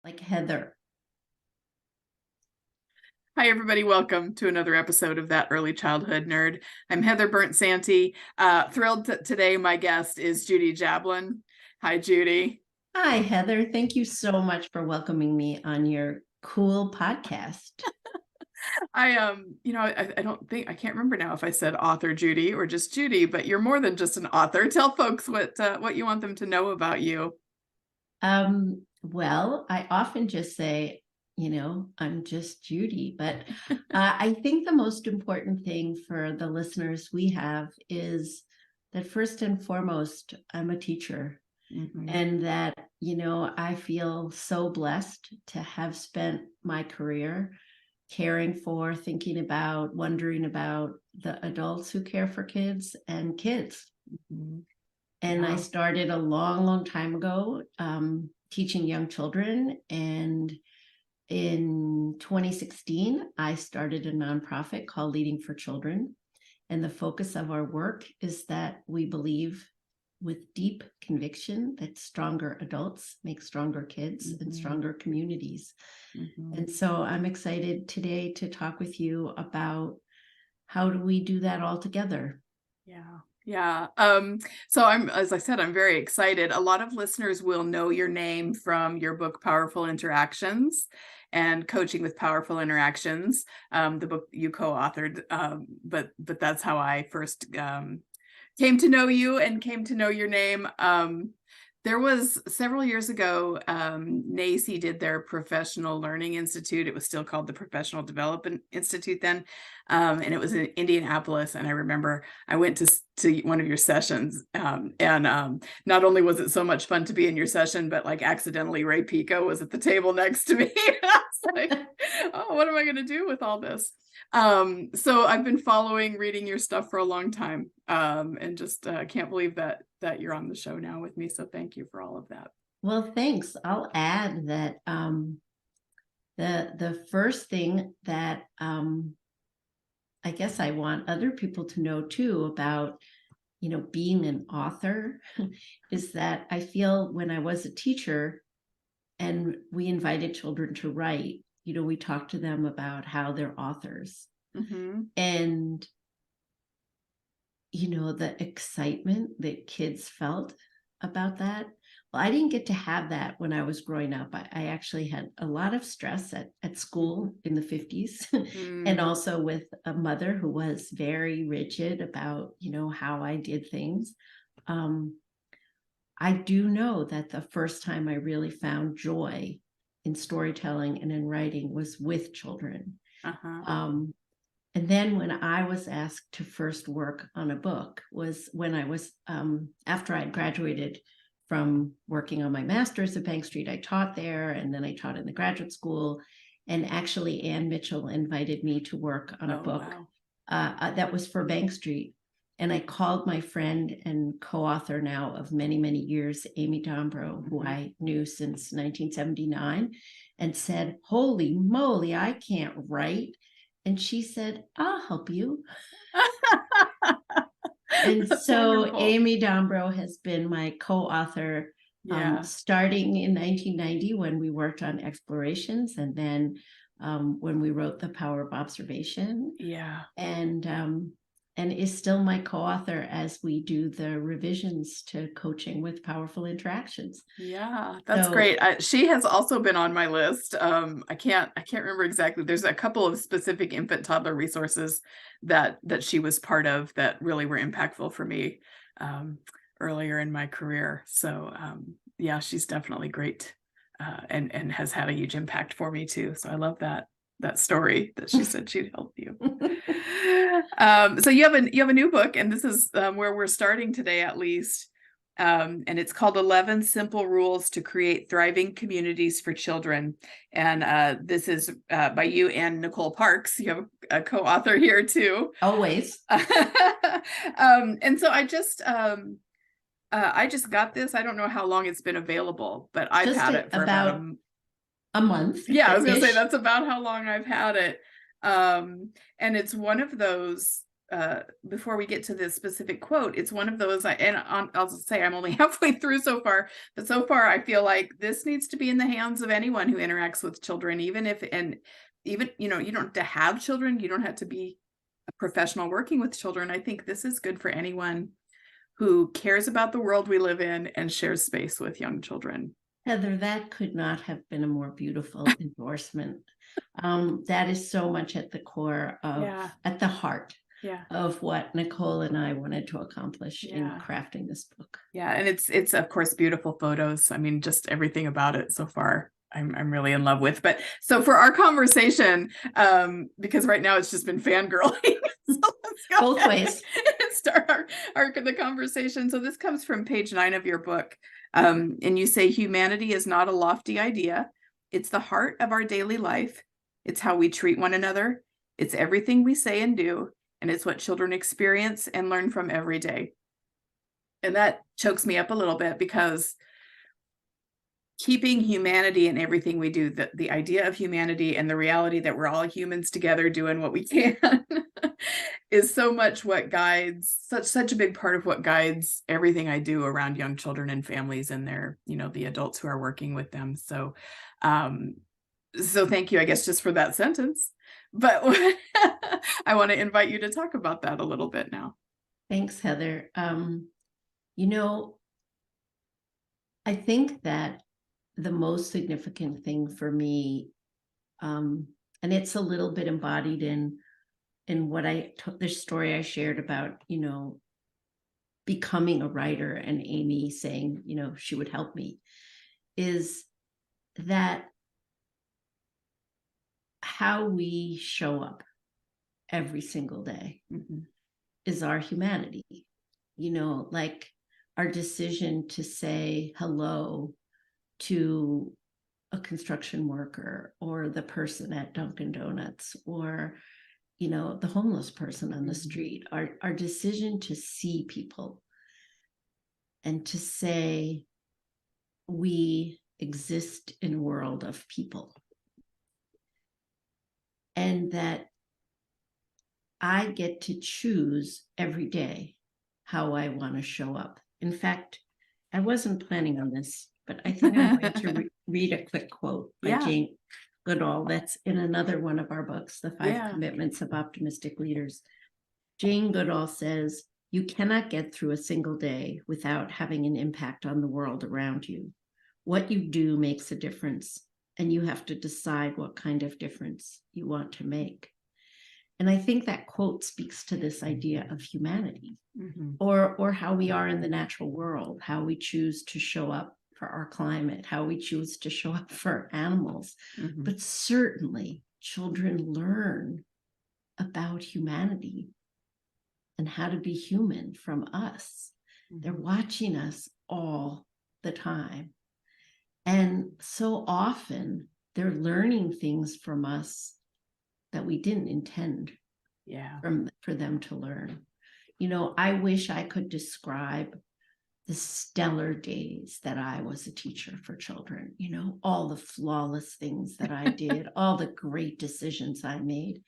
like Heather. Hi, everybody. Welcome to another episode of That Early Childhood Nerd. I'm Heather Bernt-Santy. Thrilled today. My guest is Judy Jablon. Hi, Judy. Hi, Heather. Thank you so much for welcoming me on your cool podcast. I can't remember now if I said author Judy or just Judy, but you're more than just an author. Tell folks what you want them to know about you. Well, I often just say, I'm just Judy, but I think the most important thing for the listeners we have is that first and foremost, I'm a teacher. Mm-hmm. And that, I feel so blessed to have spent my career caring for, thinking about, wondering about the adults who care for kids and kids. Mm-hmm. And I started a long, long time ago teaching young children. And in 2016, I started a nonprofit called Leading for Children. And the focus of our work is that we believe with deep conviction that stronger adults make stronger kids and stronger communities. And so I'm excited today to talk with you about how do we do that all together. Yeah. So as I said, I'm very excited. A lot of listeners will know your name from your book, Powerful Interactions and Coaching with Powerful Interactions, the book you co-authored. But that's how I first came to know you and came to know your name. There was several years ago, NACI did their Professional Learning Institute. It was still called the Professional Development Institute then. And it was in Indianapolis. And I remember I went to one of your sessions. Not only was it so much fun to be in your session, but like accidentally Ray Pico was at the table next to me. I was like, oh, what am I going to do with all this? So I've been reading your stuff for a long time, and just can't believe that you're on the show now with me. So thank you for all of that. Well, thanks. I'll add that the first thing that I guess I want other people to know too about, being an author is that I feel when I was a teacher and we invited children to write, we talked to them about how they're authors. And, the excitement that kids felt about that. Well, I didn't get to have that when I was growing up. I actually had a lot of stress at school in the 50s and also with a mother who was very rigid about, how I did things. I do know that the first time I really found joy in storytelling and in writing was with children. And then when I was asked to first work on a book was when I was, after I had graduated from working on my master's at Bank Street. I taught there, and then I taught in the graduate school. And actually, Ann Mitchell invited me to work on a book that was for Bank Street. And I called my friend and co-author now of many, many years, Amy Dombrow, who I knew since 1979, and said, holy moly, I can't write. And she said, I'll help you. And so wonderful. Amy Dombrow has been my co-author starting in 1990 when we worked on Explorations, and then when we wrote The Power of Observation. And is still my co-author as we do the revisions to Coaching with Powerful Interactions. Yeah, that's great. She has also been on my list. I can't remember exactly. There's a couple of specific infant toddler resources that she was part of that really were impactful for me earlier in my career. So yeah, she's definitely great and has had a huge impact for me too. So I love that story that she said she'd help you. So you have a new book, and this is where we're starting today, at least. And it's called 11 Simple Rules to Create Thriving Communities for Children. And this is by you and Nicole Parks. You have a co-author here too. Always. And so I just got this. I don't know how long it's been available, but I've had it for about a month. Yeah, I was going to say that's about how long I've had it. And it's one of those before we get to this specific quote, it's one of those, I'll just say I'm only halfway through so far, but so far I feel like this needs to be in the hands of anyone who interacts with children, even, you don't have to have children. You don't have to be a professional working with children. I think this is good for anyone who cares about the world we live in and shares space with young children. Heather, that could not have been a more beautiful endorsement. That is so much at the core of, at the heart of what Nicole and I wanted to accomplish in crafting this book. Yeah, and it's of course beautiful photos. I mean, just everything about it so far I'm really in love with. But so for our conversation, because right now it's just been fangirling. So let's go both ways and start the conversation. So this comes from page 9 of your book. And you say, humanity is not a lofty idea. It's the heart of our daily life. It's how we treat one another. It's everything we say and do. And it's what children experience and learn from every day. And that chokes me up a little bit, because keeping humanity in everything we do, the idea of humanity and the reality that we're all humans together doing what we can is so much what guides, such a big part of what guides everything I do around young children and families and their, the adults who are working with them. So, so thank you, I guess, just for that sentence. But I want to invite you to talk about that a little bit now. Thanks, Heather. I think that the most significant thing for me, and it's a little bit embodied in what the story I shared about, becoming a writer and Amy saying, she would help me, is that how we show up every single day is our humanity. Like our decision to say hello to a construction worker or the person at Dunkin' Donuts or, the homeless person on the street, our decision to see people and to say we exist in a world of people. And that I get to choose every day how I want to show up. In fact, I wasn't planning on this, but I think I'm going to read a quick quote by Jane Goodall that's in another one of our books, The 5 Commitments of Optimistic Leaders. Jane Goodall says, "You cannot get through a single day without having an impact on the world around you. What you do makes a difference, and you have to decide what kind of difference you want to make." And I think that quote speaks to this idea of humanity, or how we are in the natural world, how we choose to show up for our climate, how we choose to show up for animals. But certainly children learn about humanity and how to be human from us. They're watching us all the time. And so often they're learning things from us that we didn't intend for them to learn. I wish I could describe the stellar days that I was a teacher for children, all the flawless things that I did, all the great decisions I made.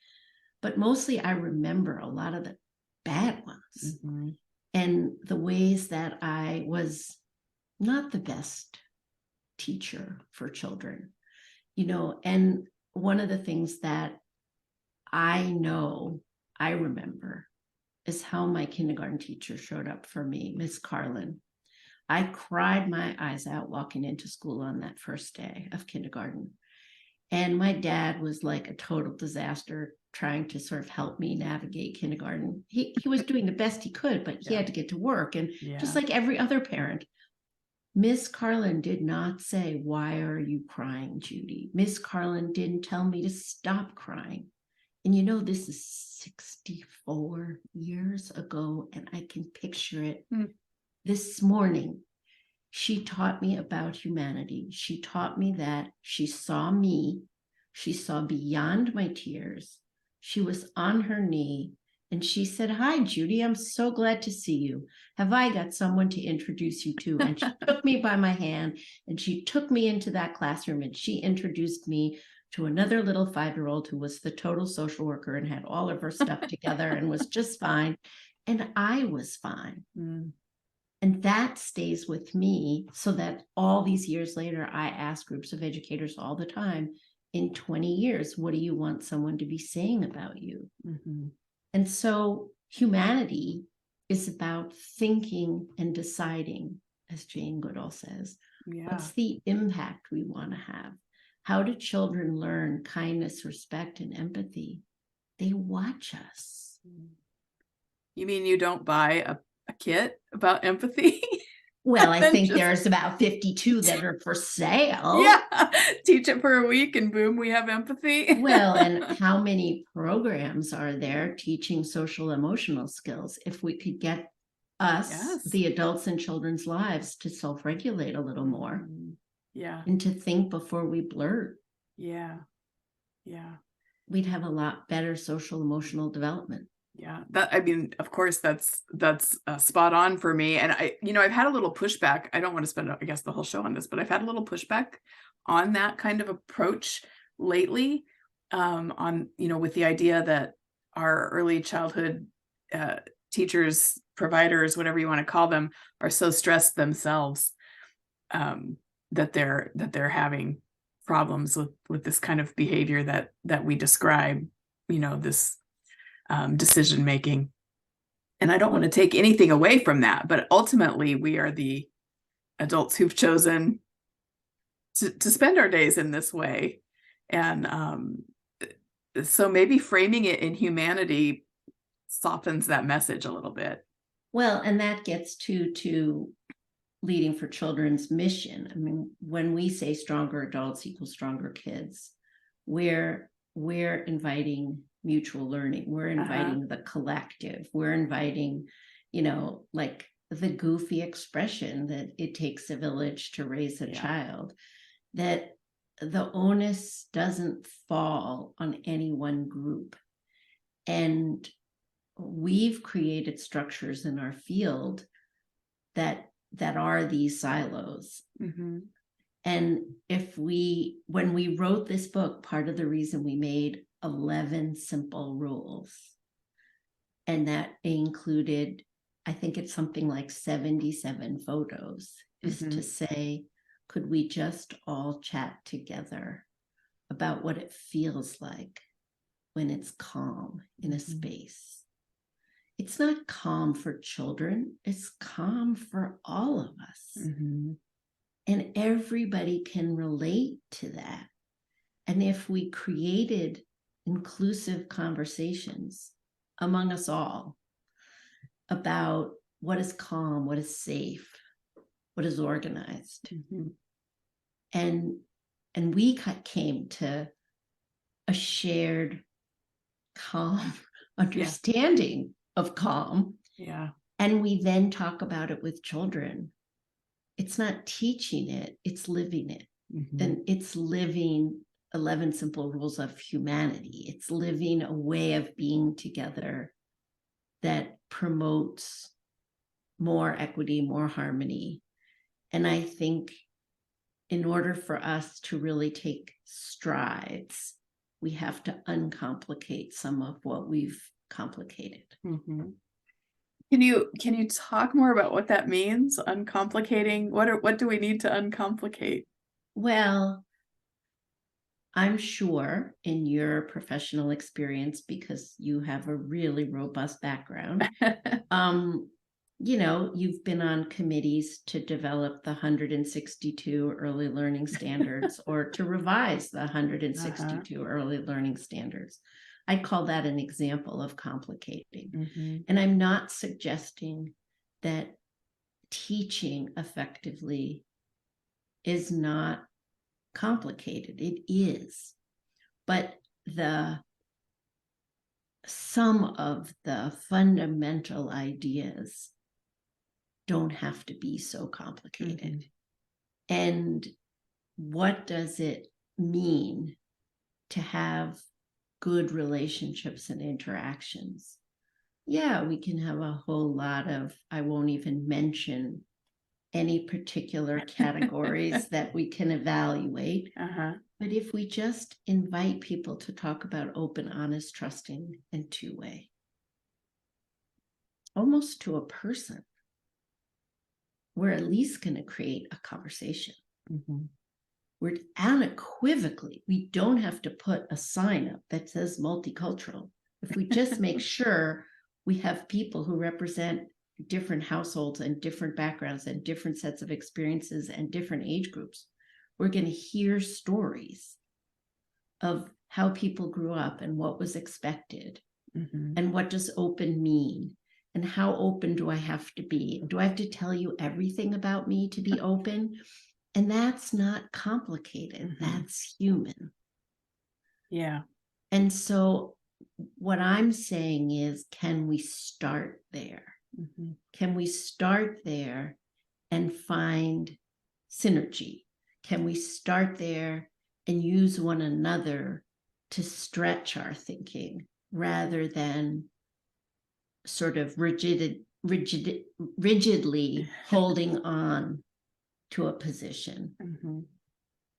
But mostly I remember a lot of the bad ones and the ways that I was not the best teacher for children, and one of the things that I remember is how my kindergarten teacher showed up for me, Miss Carlin. I cried my eyes out walking into school on that first day of kindergarten. And my dad was like a total disaster trying to sort of help me navigate kindergarten. He was doing the best he could, but he had to get to work. And just like every other parent, Miss Carlin did not say, "Why are you crying, Judy?" Miss Carlin didn't tell me to stop crying. And this is 64 years ago, and I can picture it. This morning, she taught me about humanity. She taught me that she saw me. She saw beyond my tears. She was on her knee, and she said, "Hi, Judy, I'm so glad to see you. Have I got someone to introduce you to?" And she took me by my hand, and she took me into that classroom, and she introduced me to another little 5-year-old who was the total social worker and had all of her stuff together and was just fine. And I was fine. Mm. And that stays with me, so that all these years later, I ask groups of educators all the time, in 20 years, what do you want someone to be saying about you? Mm-hmm. And so humanity is about thinking and deciding, as Jane Goodall says, what's the impact we want to have? How do children learn kindness, respect, and empathy? They watch us. You mean you don't buy a kit about empathy? Well, I think there's about 52 that are for sale. Yeah. Teach it for a week and boom, we have empathy. Well, and how many programs are there teaching social emotional skills? If we could get us, the adults in children's lives, to self-regulate a little more. Yeah. And to think before we blurt. Yeah. Yeah. We'd have a lot better social emotional development. Yeah, I mean, of course, that's spot on for me. And I've had a little pushback. I don't want to spend, I guess, the whole show on this, but I've had a little pushback on that kind of approach lately, with the idea that our early childhood teachers, providers, whatever you want to call them, are so stressed themselves that they're having problems with this kind of behavior that we describe, this decision making. And I don't want to take anything away from that, but ultimately we are the adults who've chosen to spend our days in this way. And so maybe framing it in humanity softens that message a little bit. Well, and that gets to Leading for Children's mission. I mean, when we say stronger adults equal stronger kids, we're inviting mutual learning. We're inviting the collective. We're inviting, like the goofy expression that it takes a village to raise a child, that the onus doesn't fall on any one group. And we've created structures in our field that are these silos. Mm-hmm. And when we wrote this book, part of the reason we made 11 simple rules, and that included, I think it's something like 77 photos, is to say, could we just all chat together about what it feels like when it's calm in a space? It's not calm for children, it's calm for all of us. Mm-hmm. And everybody can relate to that. And if we created inclusive conversations among us all about what is calm, what is safe, what is organized, and we came to a shared calm understanding of calm, and we then talk about it with children. It's not teaching it, it's living it. And it's living 11 simple rules of humanity. It's living a way of being together that promotes more equity, more harmony. And I think in order for us to really take strides, we have to uncomplicate some of what we've complicated. Can you talk more about what that means? Uncomplicating? What do we need to uncomplicate? Well, I'm sure in your professional experience, because you have a really robust background, you've been on committees to develop the 162 early learning standards or to revise the 162 early learning standards. I'd call that an example of complicating. And I'm not suggesting that teaching effectively is not complicated. It is. But some of the fundamental ideas don't have to be so complicated. And what does it mean to have good relationships and interactions? Yeah, we can have a whole lot of, I won't even mention any particular categories that we can evaluate. Uh-huh. But if we just invite people to talk about open, honest, trusting, and two-way, almost to a person, we're at least going to create a conversation. Mm-hmm. We're unequivocally, we don't have to put a sign up that says multicultural. If we just make sure we have people who represent different households and different backgrounds and different sets of experiences and different age groups, we're going to hear stories of how people grew up and what was expected, Mm-hmm. and what does open mean, and how open do I have to be? Do I have to tell you everything about me to be open? And that's not complicated. Mm-hmm. That's human. Yeah. And so what I'm saying is, can we start there? Mm-hmm. Can we start there and find synergy? Can we start there and use one another to stretch our thinking rather than sort of rigidly holding on to a position? Mm-hmm.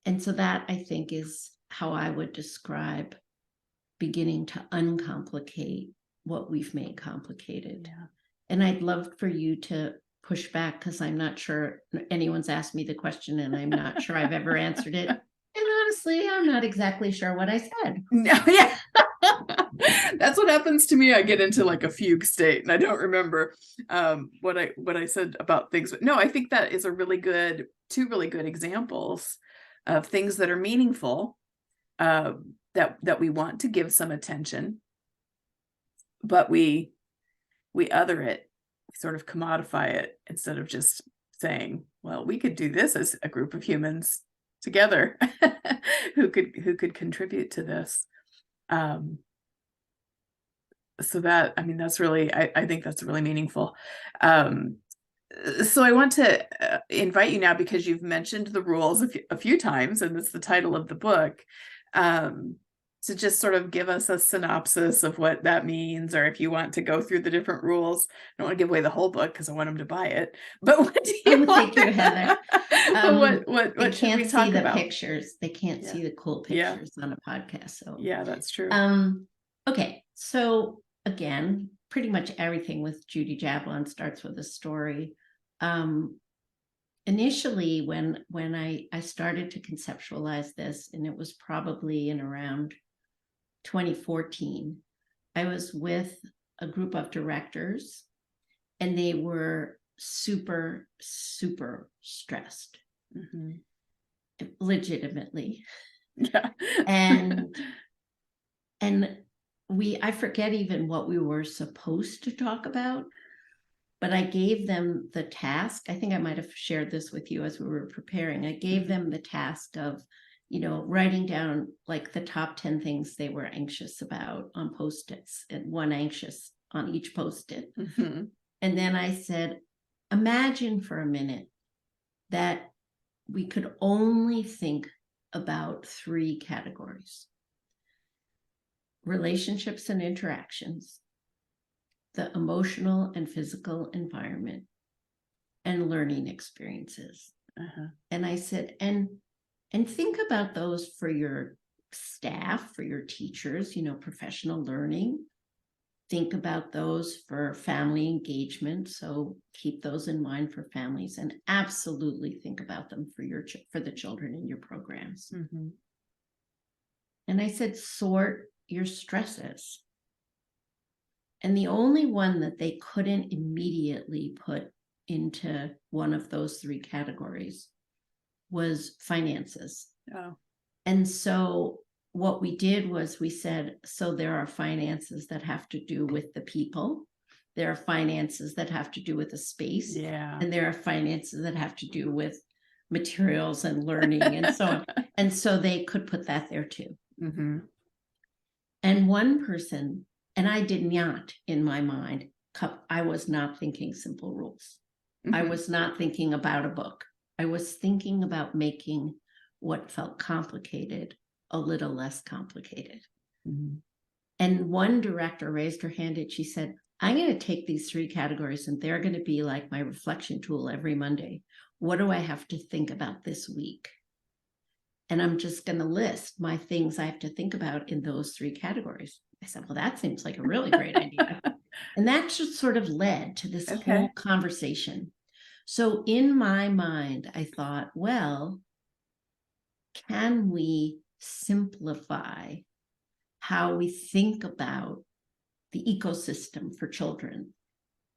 And so that, I think, is how I would describe beginning to uncomplicate what we've made complicated. Yeah. And I'd love for you to push back, because I'm not sure anyone's asked me the question and I'm not sure I've ever answered it. And honestly, I'm not exactly sure what I said. No, yeah. That's what happens to me. I get into like a fugue state and I don't remember what I said about things. But no, I think that is two really good examples of things that are meaningful, that we want to give some attention, but we other it, sort of commodify it, instead of just saying, well, we could do this as a group of humans together who could contribute to this. So that, I mean, that's really, I think that's really meaningful. So I want to invite you now, because you've mentioned the rules a few times, and it's the title of the book, to just sort of give us a synopsis of what that means, or if you want to go through the different rules. I don't want to give away the whole book because I want them to buy it. But what do you Thank you, Heather. What should we talk about? Pictures. They can't see the cool pictures on a podcast. So yeah, that's true. Okay, so again, pretty much everything with Judy Jablon starts with a story. Initially, when I started to conceptualize this, and it was probably in around 2014, I was with a group of directors, and they were super, super stressed, legitimately. Yeah. And I forget even what we were supposed to talk about, but I gave them the task. I think I might have shared this with you as we were preparing. I gave them the task of, writing down like the top 10 things they were anxious about on Post-its, and one anxious on each Post-it. And then I said, imagine for a minute that we could only think about 3 categories: relationships and interactions, the emotional and physical environment, and learning experiences. And I said, and think about those for your staff, for your teachers, professional learning. Think about those for family engagement. So keep those in mind for families, and absolutely think about them for the children in your programs. And I said, sort your stresses. And the only one that they couldn't immediately put into one of those 3 categories was finances. Oh. And so what we did was we said, so there are finances that have to do with the people. There are finances that have to do with the space. Yeah. And there are finances that have to do with materials and learning and so on. And so they could put that there too. And one person, and I did not, in my mind, I was not thinking simple rules. I was not thinking about a book. I was thinking about making what felt complicated a little less complicated. And one director raised her hand and she said, I'm going to take these 3 categories and they're going to be like my reflection tool every Monday. what do I have to think about this week? And I'm just going to list my things I have to think about in those 3 categories. I said, well, that seems like a really great idea. And that just sort of led to this whole conversation. So in my mind, I thought, well, can we simplify how we think about the ecosystem for children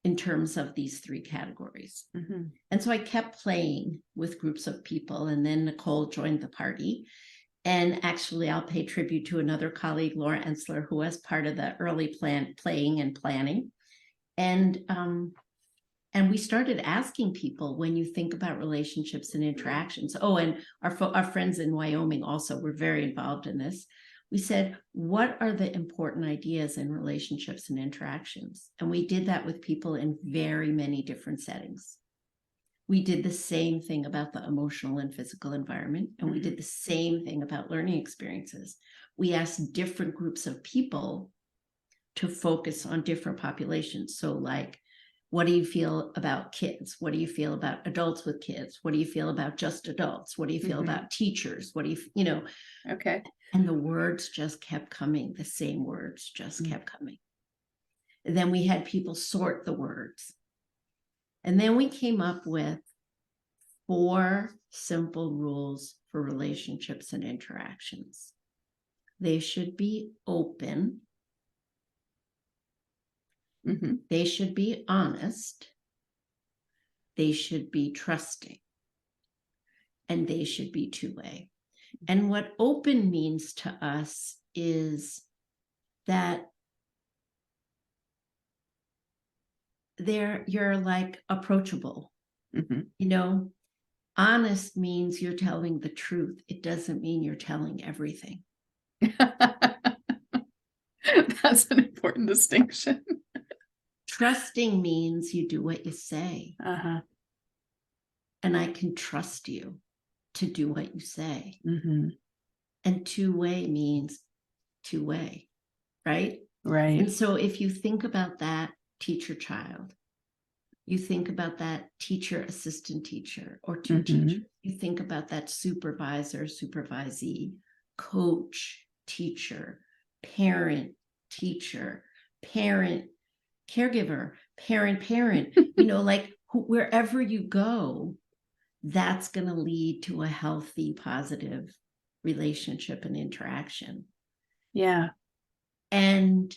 in terms of these 3 categories? Mm-hmm. And so I kept playing with groups of people, and then Nicole joined the party. And actually, I'll pay tribute to another colleague, Laura Ensler, who was part of the early playing and planning. And we started asking people, when you think about relationships and interactions. Oh, and our friends in Wyoming also were very involved in this. We said, what are the important ideas in relationships and interactions? And we did that with people in very many different settings. We did the same thing about the emotional and physical environment, and we did the same thing about learning experiences. We asked different groups of people to focus on different populations. So like, what do you feel about kids? What do you feel about adults with kids? What do you feel about just adults? What do you feel about teachers? What do you Okay. And the words just kept coming. The same words just kept coming. And then we had people sort the words. And then we came up with 4 simple rules for relationships and interactions. They should be open. They should be honest. They should be trusting. And they should be 2-way. And what open means to us is that you're like approachable. Honest means you're telling the truth. It doesn't mean you're telling everything. That's an important distinction. Trusting means you do what you say. And I can trust you to do what you say. And 2-way means 2-way, right? Right. And so if you think about that teacher-child, you think about that teacher, assistant teacher, or 2 teachers. You think about that supervisor, supervisee, coach, teacher, parent, teacher, parent, caregiver, parent, like wherever you go, that's going to lead to a healthy, positive relationship and interaction. Yeah. And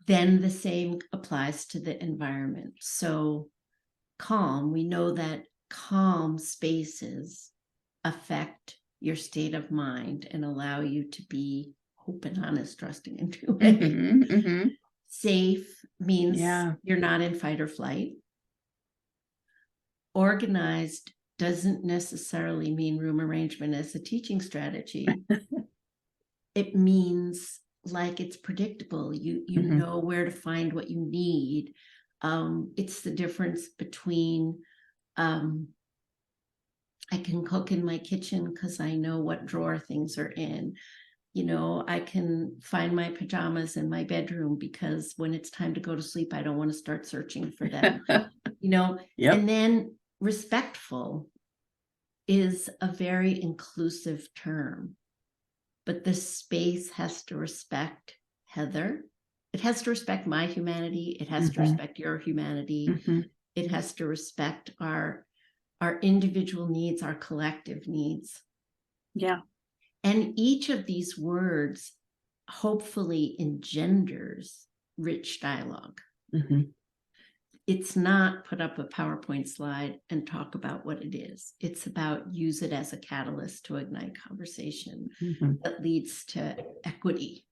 then the same applies to the environment. So calm, we know that calm spaces affect your state of mind and allow you to be open, honest, trusting, and 2-way. Safe means you're not in fight or flight. Organized doesn't necessarily mean room arrangement as a teaching strategy. It means like it's predictable. You know where to find what you need. It's the difference between I can cook in my kitchen because I know what drawer things are in. I can find my pajamas in my bedroom because when it's time to go to sleep, I don't want to start searching for them. And then respectful is a very inclusive term, but the space has to respect Heather. It has to respect my humanity. It has to respect your humanity. It has to respect our individual needs, our collective needs. Yeah. And each of these words hopefully engenders rich dialogue. It's not put up a PowerPoint slide and talk about what it is. It's about use it as a catalyst to ignite conversation that leads to equity,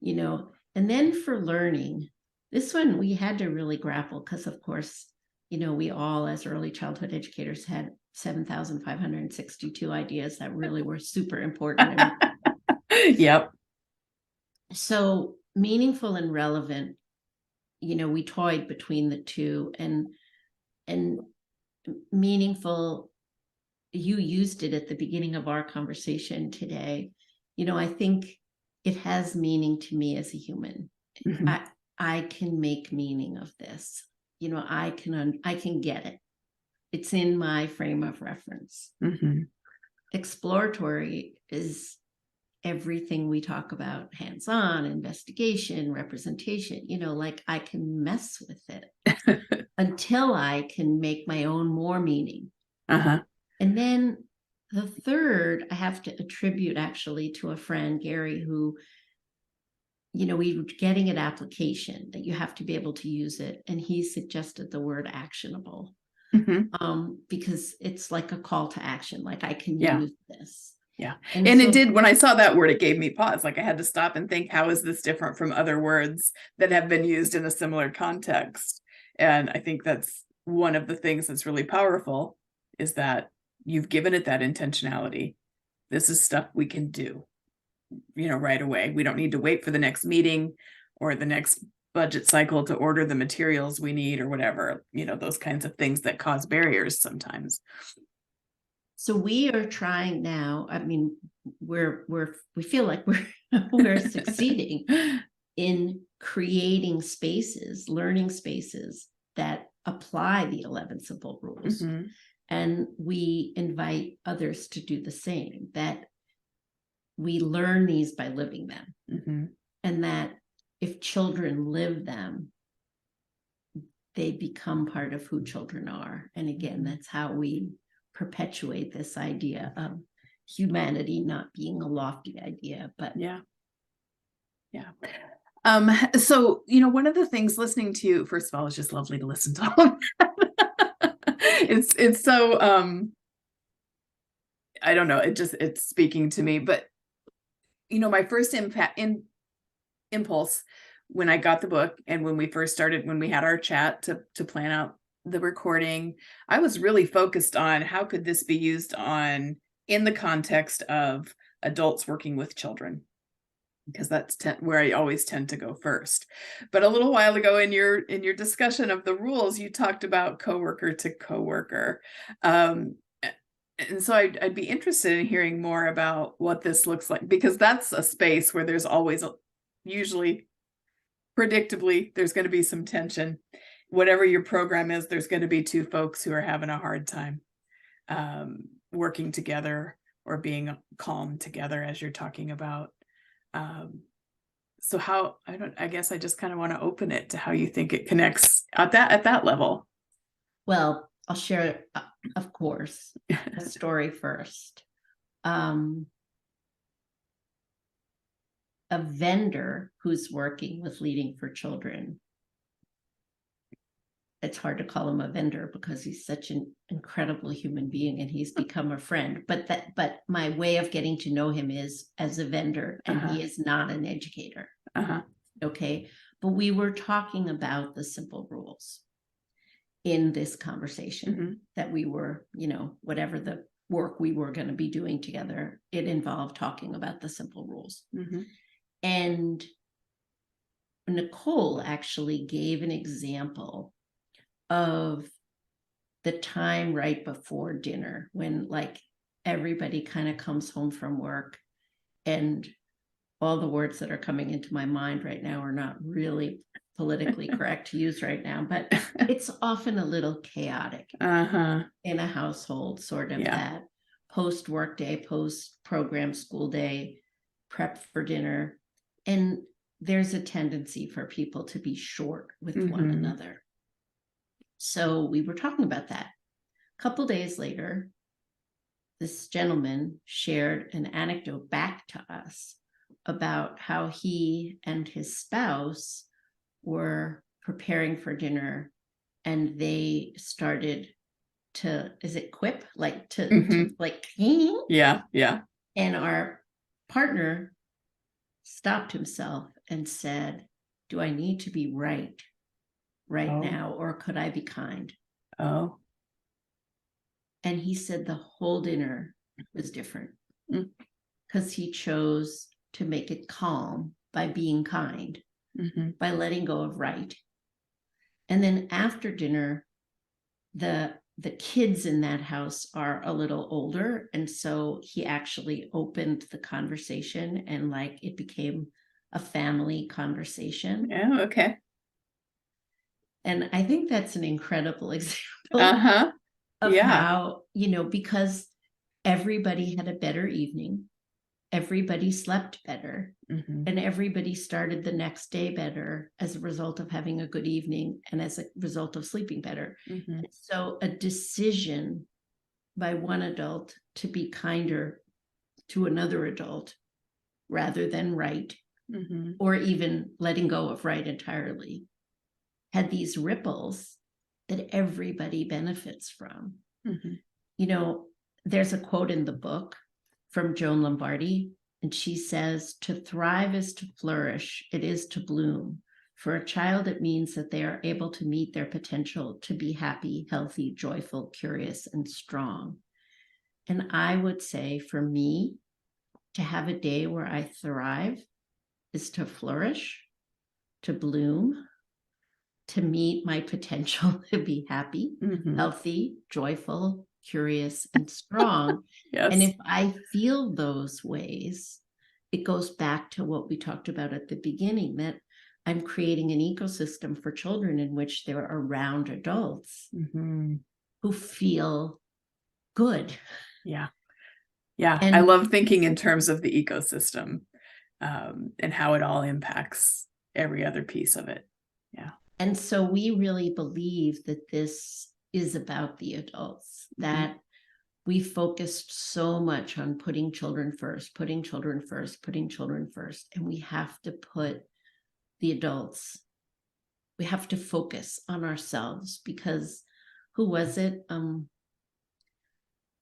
And then for learning, this one we had to really grapple because, of course, we all as early childhood educators had 7,562 ideas that really were super important. Yep. So meaningful and relevant, we toyed between the 2, and meaningful, you used it at the beginning of our conversation today. I think it has meaning to me as a human. I can make meaning of this. I can get it. it's in my frame of reference. Mm-hmm. Exploratory is everything we talk about, hands-on, investigation, representation, like I can mess with it until I can make my own more meaning. Uh-huh. And then the third, I have to attribute actually to a friend, Gary, who, we were getting an application that you have to be able to use it. And he suggested the word actionable, because it's like a call to action. Like I can use this. Yeah. And so, it did, when I saw that word, it gave me pause. Like I had to stop and think, how is this different from other words that have been used in a similar context? And I think that's one of the things that's really powerful, is that you've given it that intentionality. This is stuff we can do, right away. We don't need to wait for the next meeting or the next budget cycle to order the materials we need or whatever, those kinds of things that cause barriers sometimes. So we are trying now. I mean, we feel like we're succeeding in creating spaces, learning spaces that apply the 11 simple rules. Mm-hmm. And we invite others to do the same, that we learn these by living them. Mm-hmm. And that if children live them, they become part of who children are. And again, that's how we perpetuate this idea of humanity not being a lofty idea, but so one of the things listening to you, first of all, it's just lovely to listen to all of that. it's so I don't know, it's speaking to me. But my first impulse when I got the book, and when we had our chat to plan out the recording, I was really focused on how could this be used in the context of adults working with children, because that's where I always tend to go first. But a little while ago in your discussion of the rules, you talked about coworker to coworker. And so I'd be interested in hearing more about what this looks like, because that's a space where there's always usually, predictably, there's going to be some tension. Whatever your program is, there's going to be two folks who are having a hard time working together or being calm together, as you're talking about. So I guess I just kind of want to open it to how you think it connects at that level. Well, I'll share, of course, a story first. A vendor who's working with Leading for Children. It's hard to call him a vendor because he's such an incredible human being and he's become a friend. But my way of getting to know him is as a vendor, and he is not an educator. Okay. But we were talking about the simple rules in this conversation that we were, whatever the work we were going to be doing together, it involved talking about the simple rules. And Nicole actually gave an example of the time right before dinner when everybody kind of comes home from work, and all the words that are coming into my mind right now are not really politically correct to use right now, but it's often a little chaotic in a household, sort of that post-work day, post-program school day, prep for dinner. And there's a tendency for people to be short with one another. So we were talking about that. A couple days later, this gentleman shared an anecdote back to us about how he and his spouse were preparing for dinner, and they started to, is it quip? And our partner stopped himself and said, "Do I need to be right now, or could I be kind?" And he said the whole dinner was different because he chose to make it calm by being kind, by letting go of right. And then after dinner, the kids in that house are a little older, and so he actually opened the conversation, and it became a family conversation. Oh, okay. And I think that's an incredible example of how, because everybody had a better evening, everybody slept better, and everybody started the next day better as a result of having a good evening and as a result of sleeping better. So a decision by one adult to be kinder to another adult rather than right, or even letting go of right entirely, had these ripples that everybody benefits from. There's a quote in the book from Joan Lombardi, and she says, "To thrive is to flourish, it is to bloom. For a child, it means that they are able to meet their potential to be happy, healthy, joyful, curious, and strong." And I would say for me, to have a day where I thrive is to flourish, to bloom, to meet my potential to be happy, healthy, joyful, curious, and strong. And if I feel those ways, it goes back to what we talked about at the beginning, that I'm creating an ecosystem for children in which they're around adults who feel good. Yeah. I love thinking in terms of the ecosystem and how it all impacts every other piece of it. And so we really believe that this is about the adults, that we focused so much on putting children first, putting children first, putting children first. And we have to put the adults, we have to focus on ourselves, because who was it?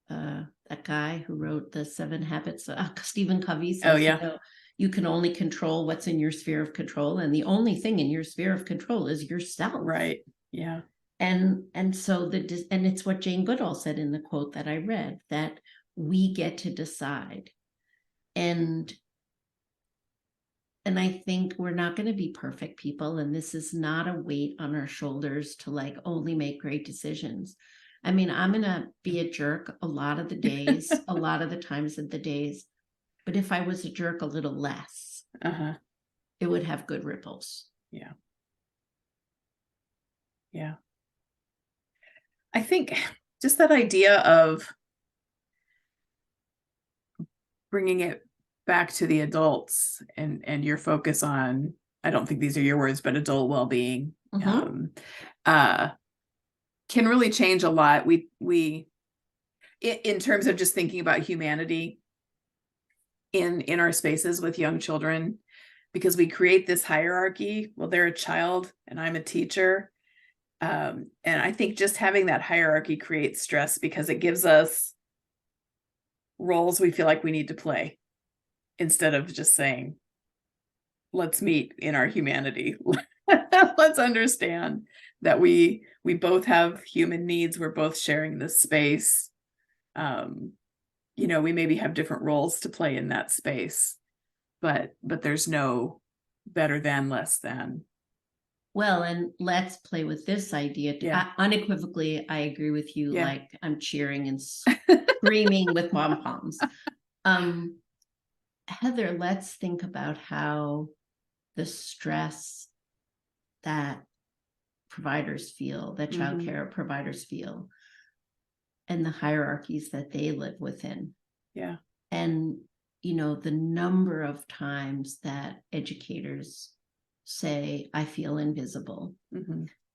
That guy who wrote the 7 Habits, Stephen Covey says, you can only control what's in your sphere of control, and the only thing in your sphere of control is yourself. Right. Yeah. And so and it's what Jane Goodall said in the quote that I read, that we get to decide. And I think we're not going to be perfect people, and this is not a weight on our shoulders to like only make great decisions. I mean, I'm going to be a jerk a lot of the days, a lot of the times of the days. But if I was a jerk a little less, it would have good ripples. Yeah. I think just that idea of bringing it back to the adults and your focus on, I don't think these are your words, but adult well-being, can really change a lot. We in terms of just thinking about humanity in our spaces with young children, because we create this hierarchy. Well, they're a child and I'm a teacher. And I think just having that hierarchy creates stress, because it gives us roles we feel like we need to play, instead of just saying, let's meet in our humanity. Let's understand that we both have human needs. We're both sharing this space. We maybe have different roles to play in that space, but there's no better than, less than. Well, and let's play with this idea. Unequivocally, I agree with you. Like I'm cheering and screaming with pom-poms. Heather, let's think about how the stress that providers feel, that childcare providers feel, and the hierarchies that they live within. And, the number of times that educators say, I feel invisible.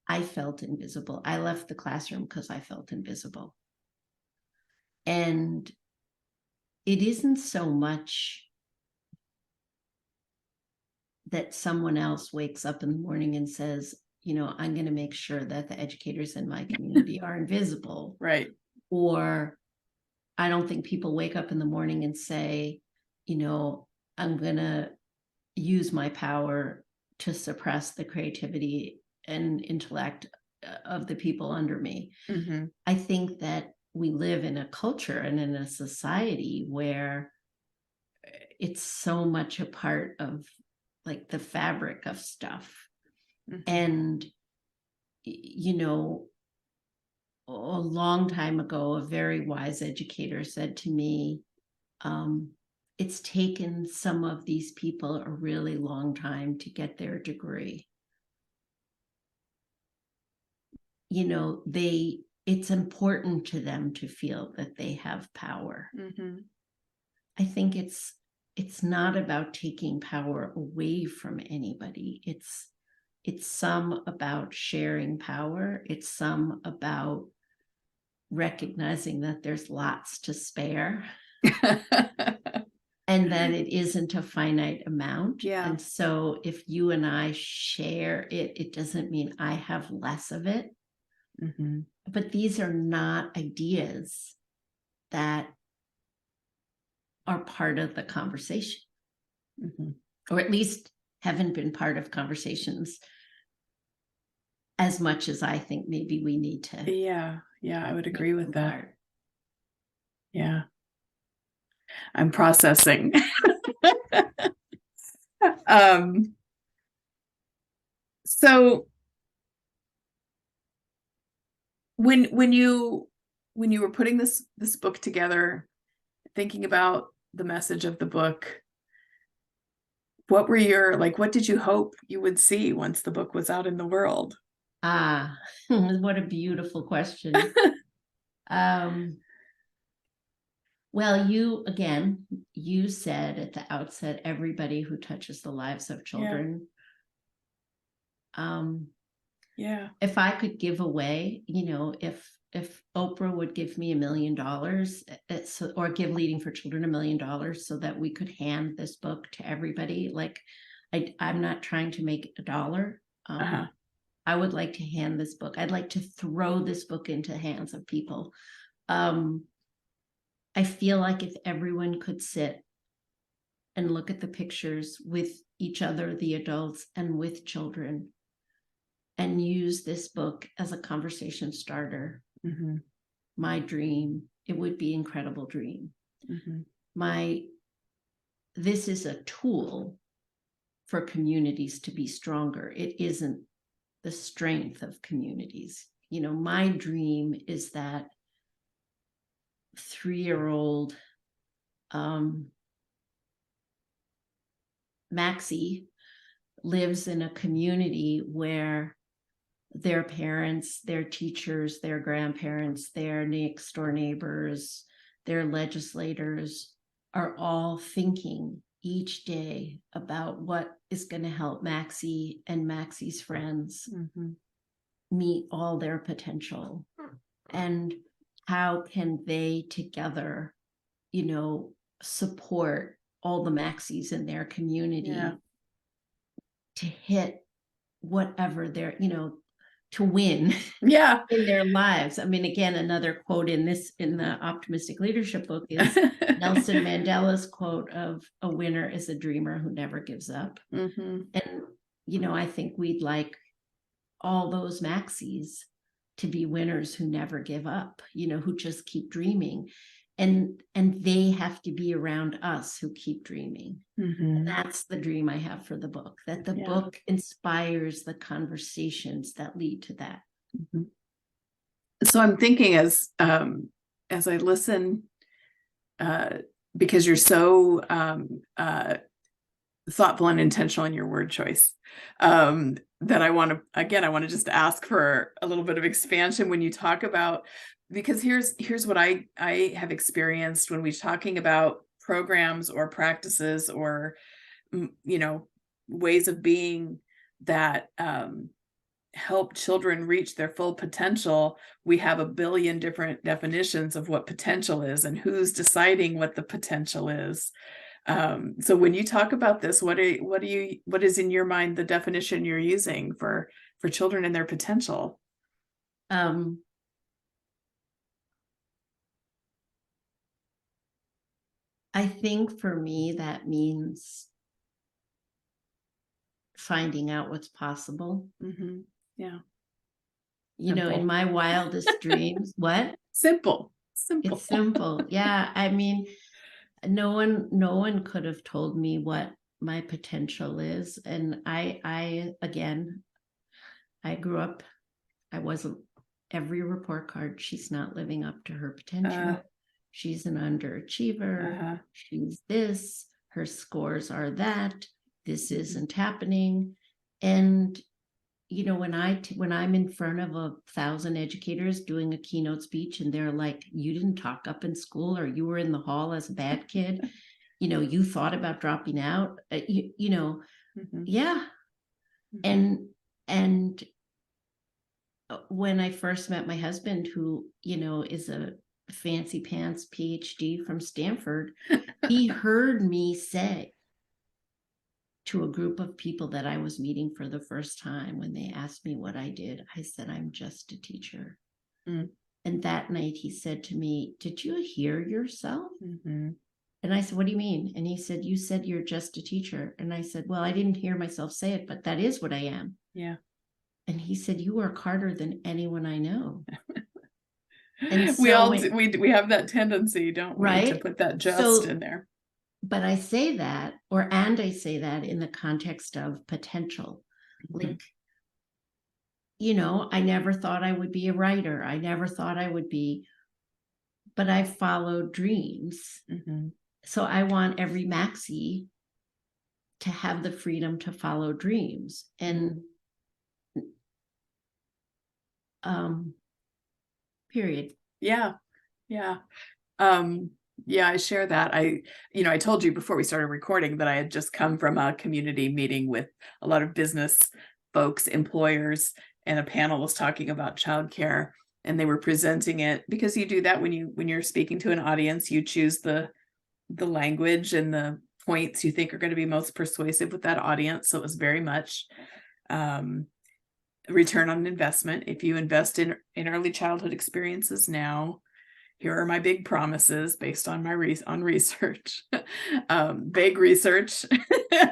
I felt invisible. I left the classroom because I felt invisible. And it isn't so much that someone else wakes up in the morning and says, I'm going to make sure that the educators in my community are invisible. Right. Or I don't think people wake up in the morning and say, I'm going to use my power to suppress the creativity and intellect of the people under me. I think that we live in a culture and in a society where it's so much a part of like the fabric of stuff. And, a long time ago, a very wise educator said to me, it's taken some of these people a really long time to get their degree. They it's important to them to feel that they have power. I think it's not about taking power away from anybody. It's some about sharing power. It's some about recognizing that there's lots to spare and that it isn't a finite amount. Yeah. And so if you and I share it, it doesn't mean I have less of it. But these are not ideas that are part of the conversation, or at least haven't been part of conversations as much as I think maybe we need to. Yeah, I would agree with that. Part. Yeah. I'm processing. So when you were putting this book together, thinking about the message of the book, what did you hope you would see once the book was out in the world? What a beautiful question. Well, you said at the outset, everybody who touches the lives of children. If I could give away, if Oprah would give me $1 million, or give Leading for Children $1 million so that we could hand this book to everybody, like I'm not trying to make a dollar. I would like to hand this book. I'd like to throw this book into the hands of people. I feel like if everyone could sit and look at the pictures with each other, the adults, and with children, and use this book as a conversation starter, my dream, it would be an incredible dream. This is a tool for communities to be stronger. It isn't the strength of communities. My dream is that 3-year-old Maxie lives in a community where their parents, their teachers, their grandparents, their next door neighbors, their legislators are all thinking each day about what is going to help Maxie and Maxie's friends meet all their potential, and how can they together, support all the Maxies in their community to hit whatever they're, to win in their lives. I mean, again, another quote in the Optimistic Leadership book is Nelson Mandela's quote of, "A winner is a dreamer who never gives up." And, I think we'd like all those Maxies to be winners who never give up, who just keep dreaming. And they have to be around us who keep dreaming. And that's the dream I have for the book, that the book inspires the conversations that lead to that. So I'm thinking as I listen, because you're so thoughtful and intentional in your word choice, that I want to just ask for a little bit of expansion when you talk about, because here's what I have experienced when we're talking about programs or practices or ways of being that help children reach their full potential. We have a billion different definitions of what potential is and who's deciding what the potential is. So when you talk about this, what is in your mind the definition you're using for children and their potential? I think for me, that means finding out what's possible. Yeah. In my wildest dreams, what? Simple. It's simple. Yeah. I mean, no one could have told me what my potential is. And I grew up, I wasn't every report card. She's not living up to her potential. She's an underachiever. She's this, her scores are that, this isn't happening. And when I'm in front of 1,000 educators doing a keynote speech and they're like, you didn't talk up in school, or you were in the hall as a bad kid, you thought about dropping out, yeah. And when I first met my husband, who, is a fancy pants PhD from Stanford, he heard me say to a group of people that I was meeting for the first time, when they asked me what I did, I said, I'm just a teacher. And that night he said to me, did you hear yourself? And I said, what do you mean? And he said, you said you're just a teacher. And I said, well, I didn't hear myself say it, but that is what I am. Yeah. And he said, you work harder than anyone I know. And we all do, we have that tendency, don't we, right? to put that just in there. But I say that, I say that in the context of potential. Like, I never thought I would be a writer. I never thought I would be, but I followed dreams. So I want every Maxie to have the freedom to follow dreams. And period. Yeah. I share that. I told you before we started recording that I had just come from a community meeting with a lot of business folks, employers, and a panel was talking about childcare, and they were presenting it, because you do that when you're speaking to an audience, you choose the language and the points you think are going to be most persuasive with that audience. So it was very much return on investment. If you invest in early childhood experiences now, here are my big promises based on my research, vague research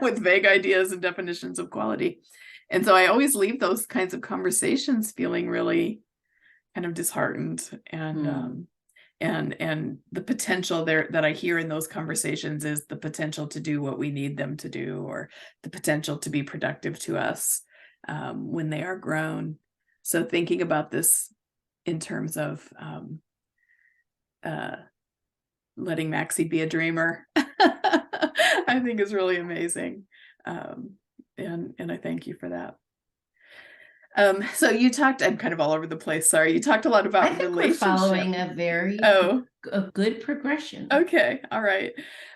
with vague ideas and definitions of quality. And so I always leave those kinds of conversations feeling really kind of disheartened, and the potential there that I hear in those conversations is the potential to do what we need them to do, or the potential to be productive to us when they are grown. So thinking about this in terms of letting Maxie be a dreamer, I think is really amazing. And I thank you for that. So you talked, I'm kind of all over the place. Sorry. You talked a lot about I think we're following a very a good progression. Okay. All right.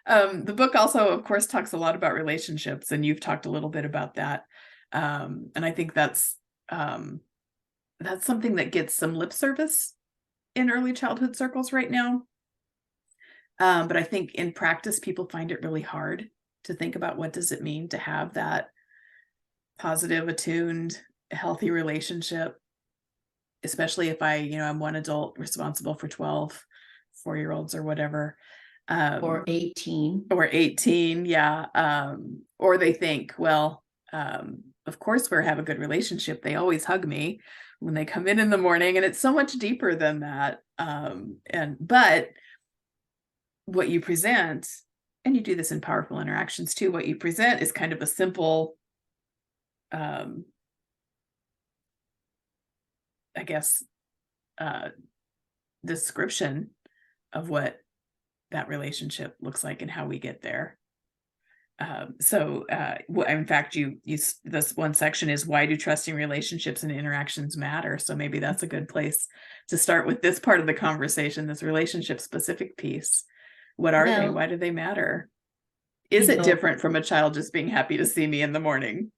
The book also, of course, talks a lot about relationships, and you've talked a little bit about that. And I think that's something that gets some lip service in early childhood circles right now. But I think in practice, people find it really hard to think about, what does it mean to have that positive, attuned, healthy relationship, especially if I'm one adult responsible for 12 4-year-olds or whatever, or 18, yeah. Or they think, well, of course we have a good relationship, they always hug me when they come in the morning, and it's so much deeper than that. But what you present, and you do this in Powerful Interactions too, what you present is kind of a simple I guess, description of what that relationship looks like and how we get there. In fact, this one section is, why do trusting relationships and interactions matter? So maybe that's a good place to start with this part of the conversation, this relationship specific piece. What are they? Why do they matter? Is it different from a child just being happy to see me in the morning?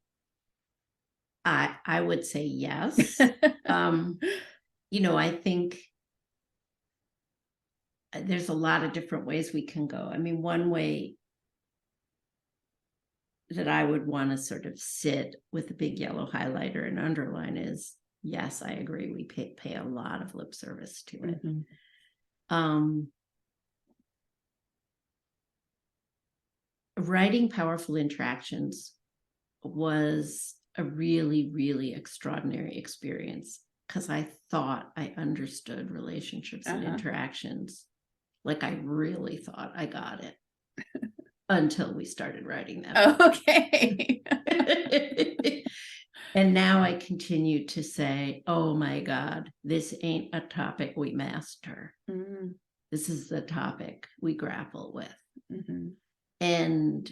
I would say yes. I think there's a lot of different ways we can go. I mean, one way that I would want to sort of sit with a big yellow highlighter and underline is, yes, I agree. We pay a lot of lip service to it. Writing Powerful Interactions was a really, really extraordinary experience, because I thought I understood relationships and interactions. Like, I really thought I got it until we started writing that. Okay. And now I continue to say, oh my God, this ain't a topic we master. This is the topic we grapple with. And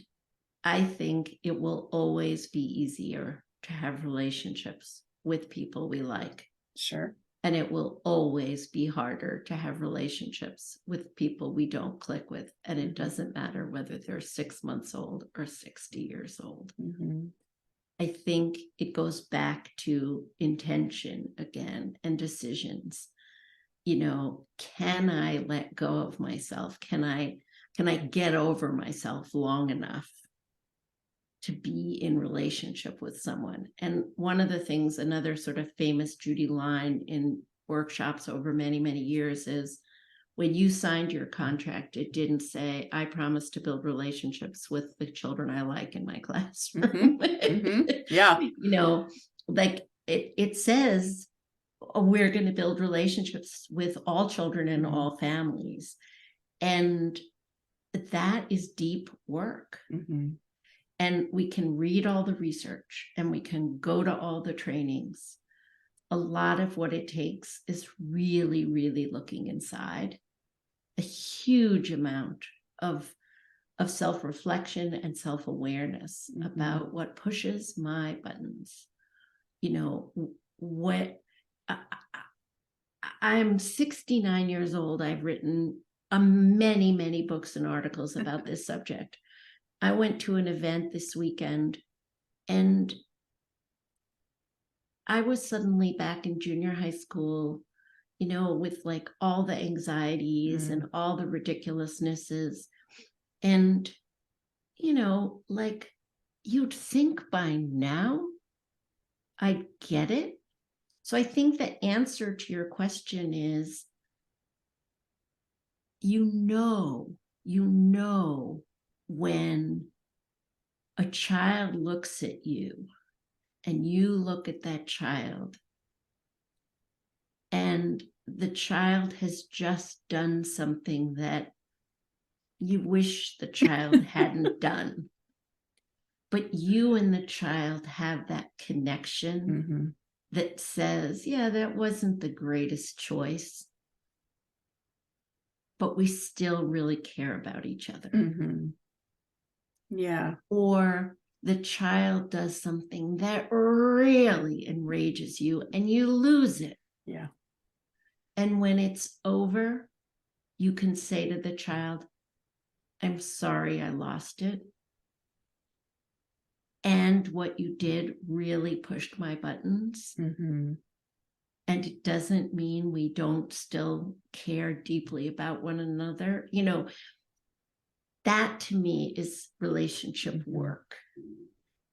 I think it will always be easier to have relationships with people we like. Sure. And it will always be harder to have relationships with people we don't click with. And it doesn't matter whether they're 6 months old or 60 years old. Mm-hmm. I think it goes back to intention again and decisions. Can I let go of myself? Can I get over myself long enough to be in relationship with someone? And one of the things, another sort of famous Judy line in workshops over many, many years is, when you signed your contract, it didn't say, I promise to build relationships with the children I like in my classroom. Yeah. Like it says, we're going to build relationships with all children and all families. And that is deep work. And we can read all the research and we can go to all the trainings. A lot of what it takes is really, really looking inside. A huge amount of self-reflection and self-awareness about what pushes my buttons. What I'm 69 years old. I've written many, many books and articles about this subject. I went to an event this weekend and I was suddenly back in junior high school, with like all the anxieties and all the ridiculousnesses. And, like you'd think by now I get it. So I think the answer to your question is, when a child looks at you and you look at that child and the child has just done something that you wish the child hadn't done, but you and the child have that connection that says, yeah, that wasn't the greatest choice, but we still really care about each other. Yeah. Or the child does something that really enrages you and you lose it. Yeah. And when it's over, you can say to the child, I'm sorry I lost it. And what you did really pushed my buttons. And it doesn't mean we don't still care deeply about one another. That to me is relationship work.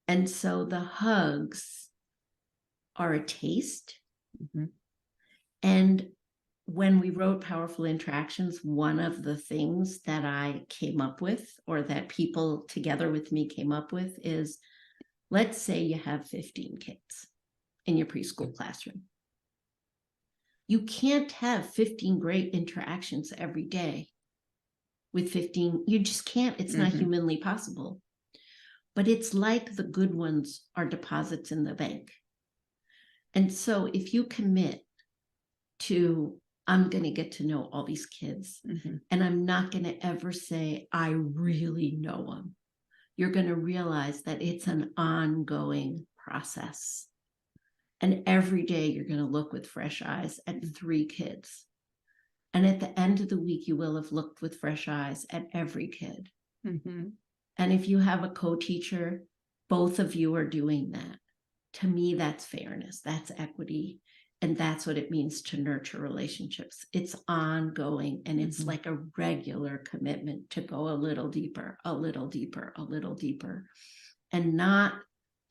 And so the hugs are a taste. And when we wrote Powerful Interactions, one of the things that I came up with, or that people together with me came up with, is, let's say you have 15 kids in your preschool classroom. You can't have 15 great interactions every day with 15. You just can't. It's not humanly possible. But it's like the good ones are deposits in the bank. And so if you commit to, I'm going to get to know all these kids, and I'm not going to ever say, I really know them, you're going to realize that it's an ongoing process. And every day you're going to look with fresh eyes at 3 kids. And at the end of the week, you will have looked with fresh eyes at every kid. And if you have a co-teacher, both of you are doing that. To me, that's fairness, that's equity. And that's what it means to nurture relationships. It's ongoing, and it's like a regular commitment to go a little deeper, a little deeper, a little deeper, and not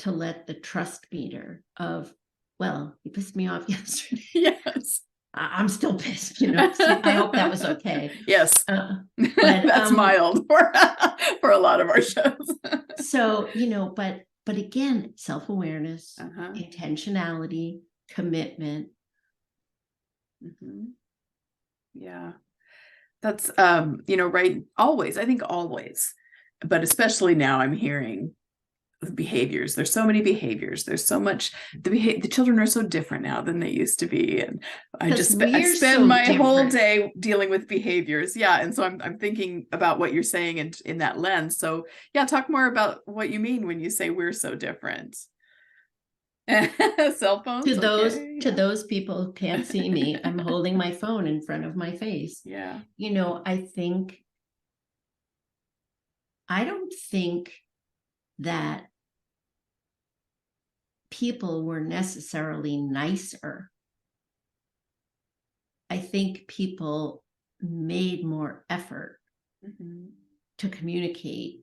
to let the trust meter of, well, you pissed me off yesterday. Yes. I'm still pissed, So I hope that was okay. Yes. But that's mild for a lot of our shows. So, but again, self-awareness, intentionality, commitment. Yeah. That's, right. Always, I think always, but especially now I'm hearing behaviors. There's so many behaviors. There's so much, the children are so different now than they used to be. And I spend so my different. whole day dealing with behaviors. Yeah. And so I'm thinking about what you're saying in that lens. So yeah, talk more about what you mean when you say we're so different. Cell phones, okay. To those people who can't see me, I'm holding my phone in front of my face. Yeah. I don't think that people were necessarily nicer. I think people made more effort to communicate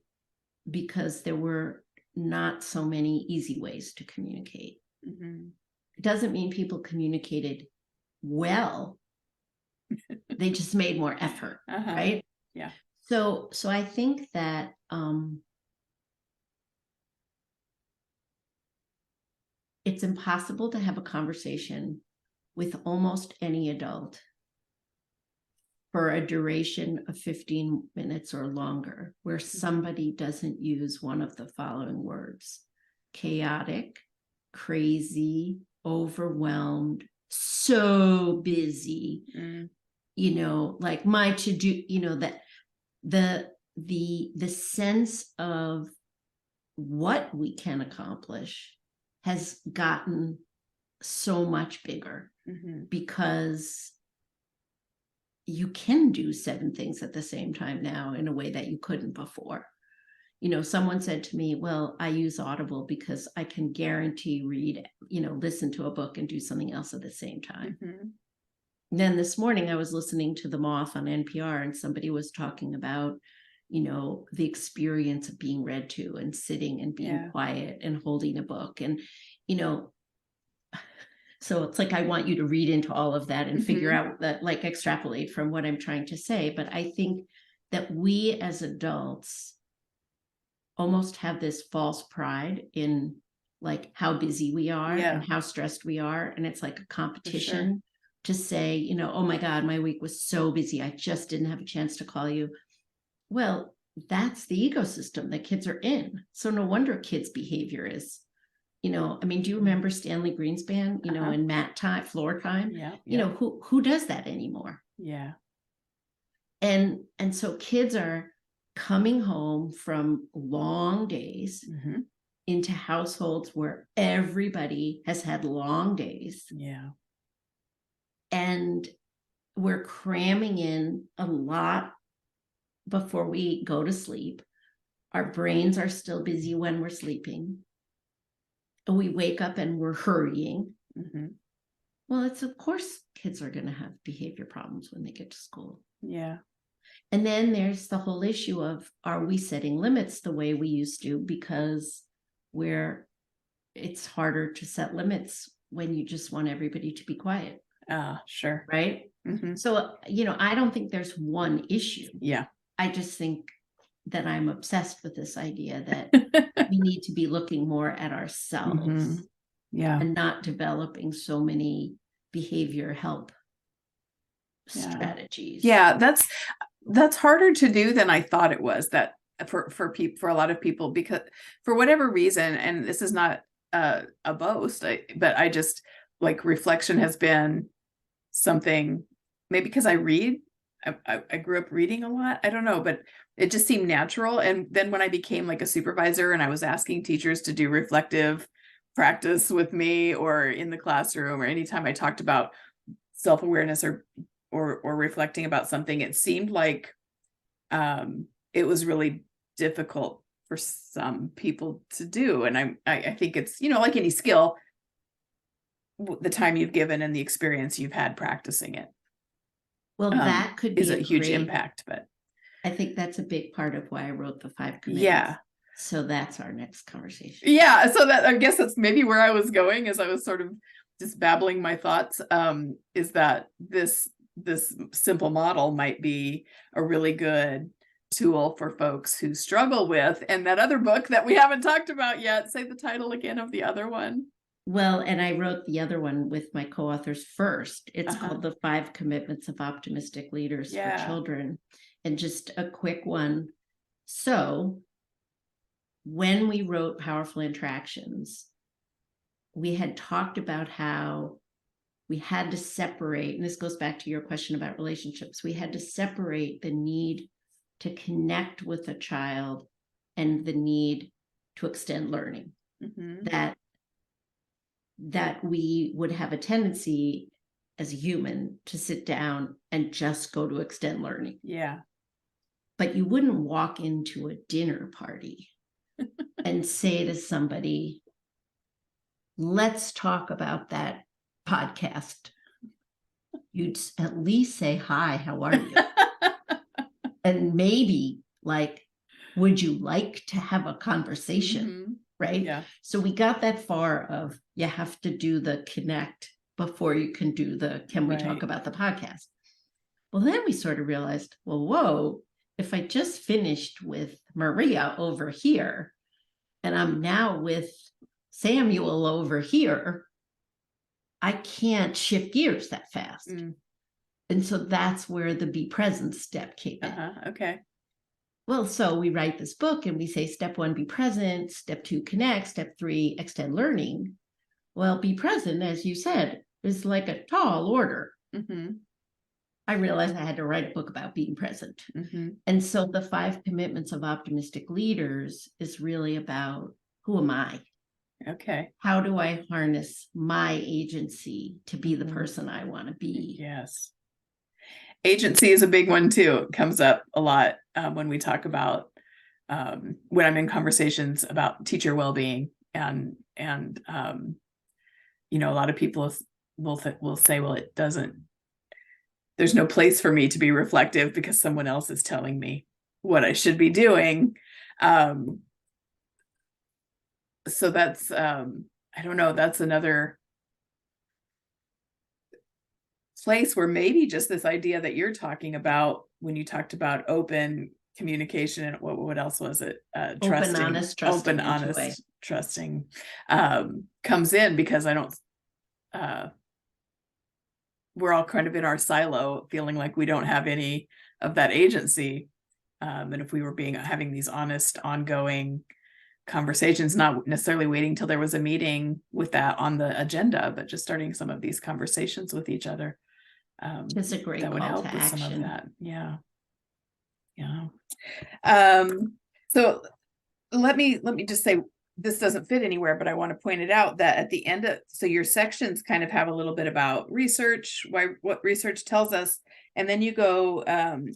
because there were not so many easy ways to communicate. It doesn't mean people communicated well. They just made more effort, right? Yeah. So I think that it's impossible to have a conversation with almost any adult for a duration of 15 minutes or longer where somebody doesn't use one of the following words: chaotic, crazy, overwhelmed, so busy, like my to-do, that the sense of what we can accomplish has gotten so much bigger because you can do 7 things at the same time now in a way that you couldn't before. Someone said to me, well, I use Audible because I can guarantee read, listen to a book and do something else at the same time. And then this morning I was listening to The Moth on NPR, and somebody was talking about, the experience of being read to and sitting and being quiet and holding a book. And, so it's like, I want you to read into all of that and figure out that, like, extrapolate from what I'm trying to say. But I think that we as adults almost have this false pride in like how busy we are and how stressed we are. And it's like a competition to say, oh my God, my week was so busy, I just didn't have a chance to call you. Well, that's the ecosystem that kids are in. So no wonder kids' behavior is, do you remember Stanley Greenspan, in mat time, floor time? Who does that anymore? Yeah. And so kids are coming home from long days into households where everybody has had long days. Yeah. And we're cramming in a lot before we go to sleep. Our brains are still busy when we're sleeping. And we wake up and we're hurrying. Well, it's, of course, kids are going to have behavior problems when they get to school. Yeah. And then there's the whole issue of, are we setting limits the way we used to? Because it's harder to set limits when you just want everybody to be quiet. Sure. Right? So, I don't think there's one issue. Yeah. I just think that I'm obsessed with this idea that we need to be looking more at ourselves and not developing so many behavior help strategies. Yeah, that's harder to do than I thought it was. That for a lot of people, because for whatever reason, and this is not a boast, but I just, like, reflection has been something, maybe because I read. I grew up reading a lot. I don't know, but it just seemed natural. And then when I became like a supervisor and I was asking teachers to do reflective practice with me, or in the classroom, or anytime I talked about self-awareness or reflecting about something, it seemed like it was really difficult for some people to do. And I think it's, like any skill, the time you've given and the experience you've had practicing it. Well, that could be is a huge impact, but I think that's a big part of why I wrote the 5 commitments. Yeah. So that's our next conversation. Yeah. So that, I guess that's maybe where I was going, as I was sort of just babbling my thoughts, is that this simple model might be a really good tool for folks who struggle with. And that other book that we haven't talked about yet, say the title again of the other one. Well, and I wrote the other one with my co-authors first. It's called The 5 Commitments of Optimistic Leaders for Children. And just a quick one. So when we wrote Powerful Interactions, we had talked about how we had to separate, and this goes back to your question about relationships, we had to separate the need to connect with a child and the need to extend learning. That that we would have a tendency as a human to sit down and just go to extend learning. Yeah. But you wouldn't walk into a dinner party and say to somebody, let's talk about that podcast. You'd at least say, hi, how are you? And maybe like, would you like to have a conversation? Right? Yeah. So we got that far of, you have to do the connect before you can do the, can we talk about the podcast? Well, then we sort of realized, well, whoa, if I just finished with Maria over here, and I'm now with Samuel over here, I can't shift gears that fast. And so that's where the be present step came in. Okay. Well, so we write this book and we say, step 1, be present. Step 2, connect. Step 3, extend learning. Well, be present, as you said, is like a tall order. I realized I had to write a book about being present. And so the 5 commitments of optimistic leaders is really about, who am I? Okay. How do I harness my agency to be the person I want to be? Yes. Agency is a big one too. It comes up a lot when we talk about, when I'm in conversations about teacher well-being, and you know, a lot of people will say, well, it doesn't, there's no place for me to be reflective because someone else is telling me what I should be doing. So that's, I don't know, that's another place where maybe just this idea that you're talking about when you talked about open communication, and what else was it? Trusting, open, honest, trusting, open, honest, trusting, comes in, because I don't, we're all kind of in our silo feeling like we don't have any of that agency. And if we were having these honest, ongoing conversations, not necessarily waiting till there was a meeting with that on the agenda, but just starting some of these conversations with each other. It's a great that would call help to with action. some of that. Yeah. So let me just say, this doesn't fit anywhere, but I want to point it out that at the end of, so your sections kind of have a little bit about research, what research tells us, and then you go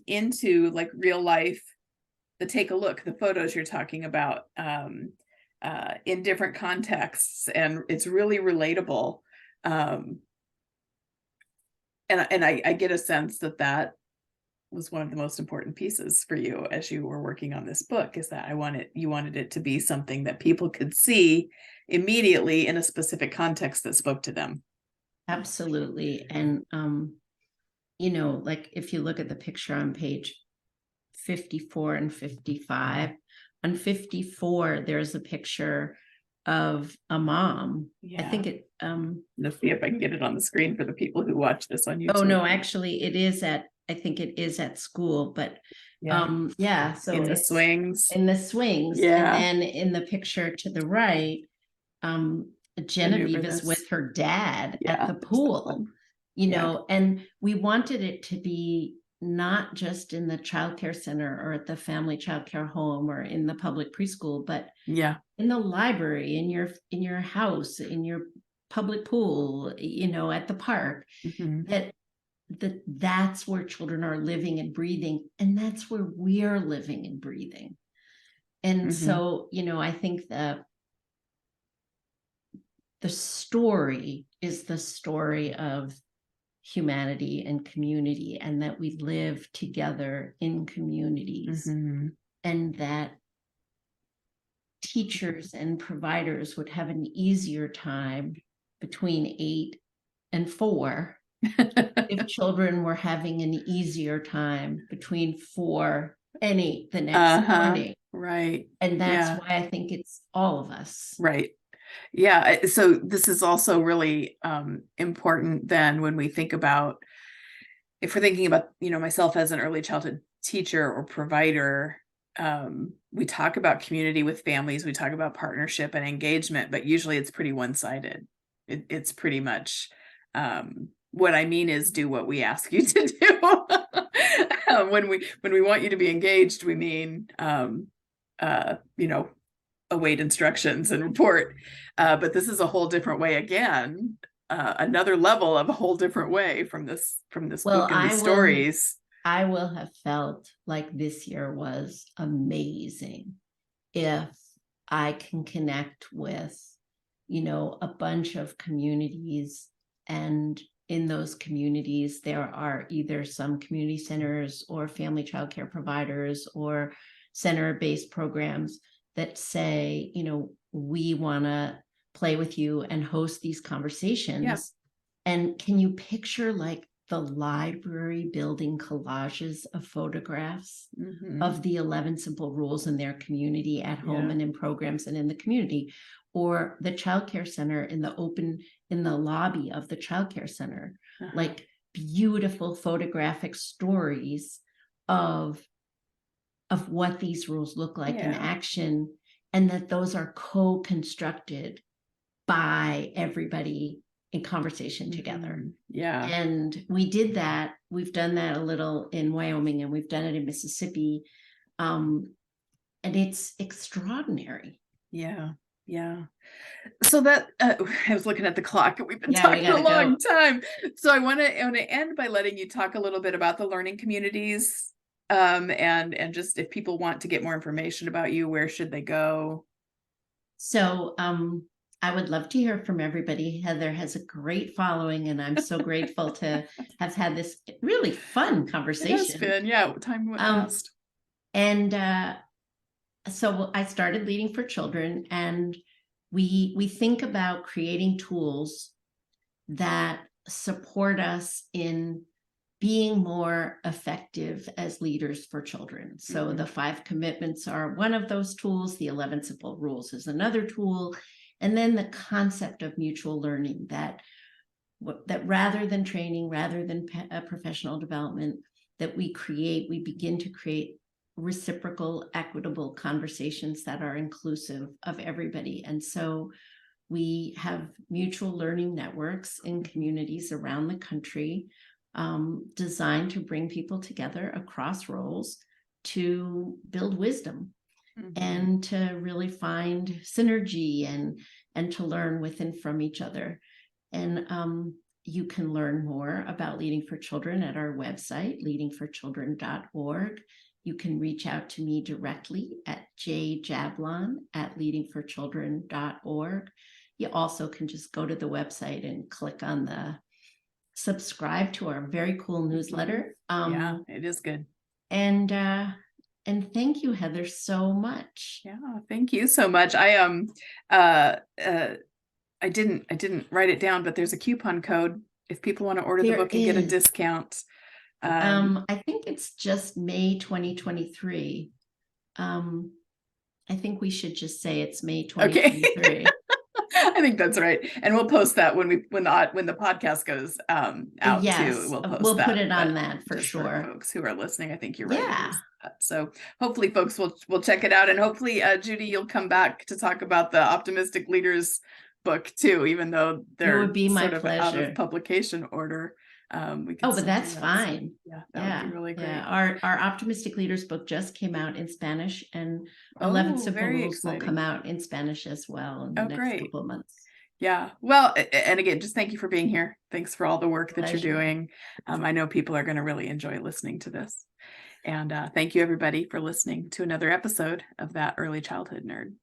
into like real life, the take a look, the photos you're talking about in different contexts, and it's really relatable. And I get a sense that was one of the most important pieces for you as you were working on this book, is that you wanted it to be something that people could see immediately in a specific context that spoke to them. Absolutely. And you know, like if you look at the picture on page 54 and 55, on 54 there's a picture of a mom. I think it let's see if I can get it on the screen for the people who watch this on YouTube. Oh no, actually it is I think it is at school, but so in the swings. And then in the picture to the right, Genevieve is with her dad at the pool, you know, and we wanted it to be not just in the childcare center or at the family childcare home or in the public preschool, but in the library, in your house, in your public pool, you know, at the park, that's where children are living and breathing, and that's where we're living and breathing. And so, you know, I think that the story is the story of humanity and community, and that we live together in communities, and that teachers and providers would have an easier time between 8 and 4 if children were having an easier time between 4 and 8 the next morning. Right. And that's why I think it's all of us. Right. Yeah. So this is also really important then when we think about, if we're thinking about, you know, myself as an early childhood teacher or provider, we talk about community with families, we talk about partnership and engagement, but usually it's pretty one-sided. It's pretty much, what I mean is do what we ask you to do. When we want you to be engaged, we mean, you know, await instructions and report. But this is a whole different way again, another level of a whole different way from this Well, book and these stories. I will have felt like this year was amazing if I can connect with, a bunch of communities, and in those communities, there are either some community centers or family childcare providers or center-based programs that say, we want to play with you and host these conversations. Yeah. And can you picture like the library building collages of photographs of the 11 simple rules in their community at home and in programs and in the community, or the childcare center in the lobby of the childcare center, like beautiful photographic stories of what these rules look like in action, and that those are co-constructed by everybody in conversation together. Yeah. And we did that. We've done that a little in Wyoming, and we've done it in Mississippi. And it's extraordinary. Yeah. Yeah. So that I was looking at the clock, and we've been talking a long time. So I want to end by letting you talk a little bit about the learning communities, and just if people want to get more information about you, where should they go? So I would love to hear from everybody. Heather has a great following, and I'm so grateful to have had this really fun conversation. It has been, time went fast. And so I started Leading for Children, and we think about creating tools that support us in being more effective as leaders for children. So the 5 commitments are one of those tools. The 11 simple rules is another tool. And then the concept of mutual learning, that rather than training, rather than professional development, that we begin to create reciprocal, equitable conversations that are inclusive of everybody. And so we have mutual learning networks in communities around the country, designed to bring people together across roles to build wisdom and to really find synergy and to learn with and from each other. And you can learn more about Leading for Children at our website, leadingforchildren.org. You can reach out to me directly at jjablon@leadingforchildren.org. You also can just go to the website and click on the subscribe to our very cool newsletter. It is good. And thank you, Heather, so much. Yeah, thank you so much. I didn't write it down, but there's a coupon code if people want to order the book and get a discount. I think it's just May 2023. I think we should just say it's May 2023. Okay. I think that's right, and we'll post that when the podcast goes out too. We'll put it on that for sure. For folks who are listening, I think you're right. Yeah. So hopefully, folks will check it out, and hopefully, Judy, you'll come back to talk about the Optimistic Leaders book too, even though they're it would be my sort of pleasure. out of publication order. But that's fine. So, that would be really great. Yeah. Our Optimistic Leaders book just came out in Spanish, and 11 Simple Rules will come out in Spanish as well in the next couple of months. Yeah. Well, and again, just thank you for being here. Thanks for all the work that you're doing. I know people are going to really enjoy listening to this. And thank you, everybody, for listening to another episode of That Early Childhood Nerd.